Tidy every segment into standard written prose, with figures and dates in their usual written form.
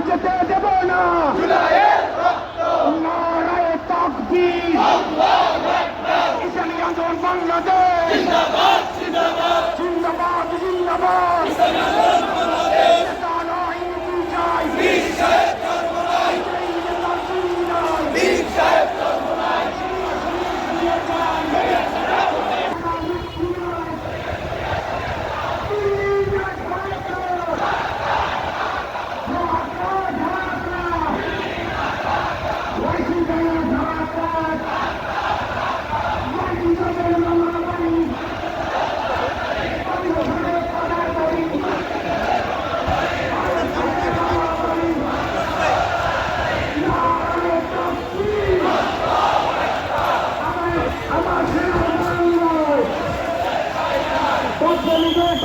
যেতে দেব না। নারায়ে তাকবীর, ইসলামী আন্দোলন বাংলাদেশ জিন্দাবাদ জিন্দাবাদ।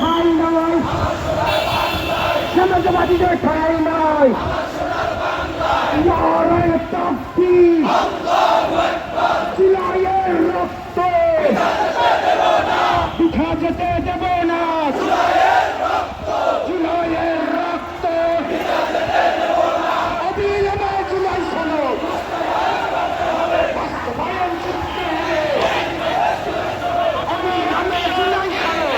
ঠাই নয়, সমাজবাদীদের ঠাই নয়। নারায়ে তাকবীর, জুলাইয়ের রক্ত বৃথা যেতে দেব না। জুলাইয়ের রক্ত অবিলম্বে জুলাই সনদ বাস্তবায়ন করতে হবে। অবিলম্বে জুলাই সনদ।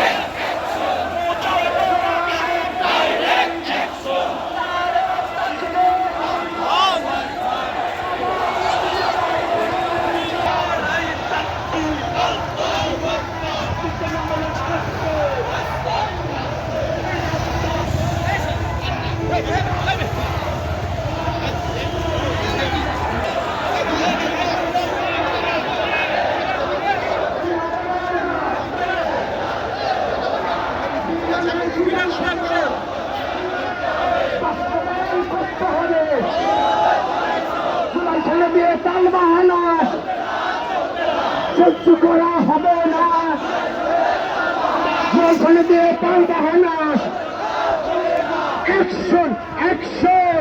সহ্য করা হবে না, যেখানে দিয়ে পাল্টা হয় না। অ্যাকশন অ্যাকশন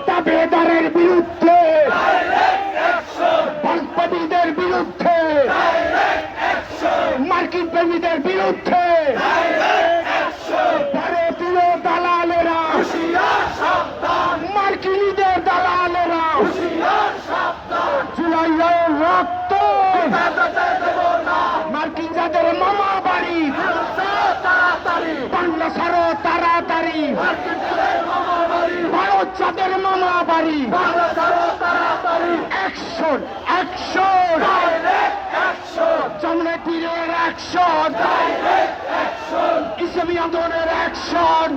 দাবিদারের বিরুদ্ধে, বাসবাদীদের বিরুদ্ধে, মার্কিন প্রেমীদের বিরুদ্ধে, ভারতীয় দালালেরা, মার্কিনীদের দালালেরা, জুলাইয়ের রক্ত মার্কিন যাদের মামা বাড়ি, বাংলা ছাড়ো তাড়াতাড়ি, ভারত যাদের মামা বাড়ি। অ্যাকশন অ্যাকশন জামায়াতের অ্যাকশন, ইসলামী আন্দোলনের অ্যাকশন।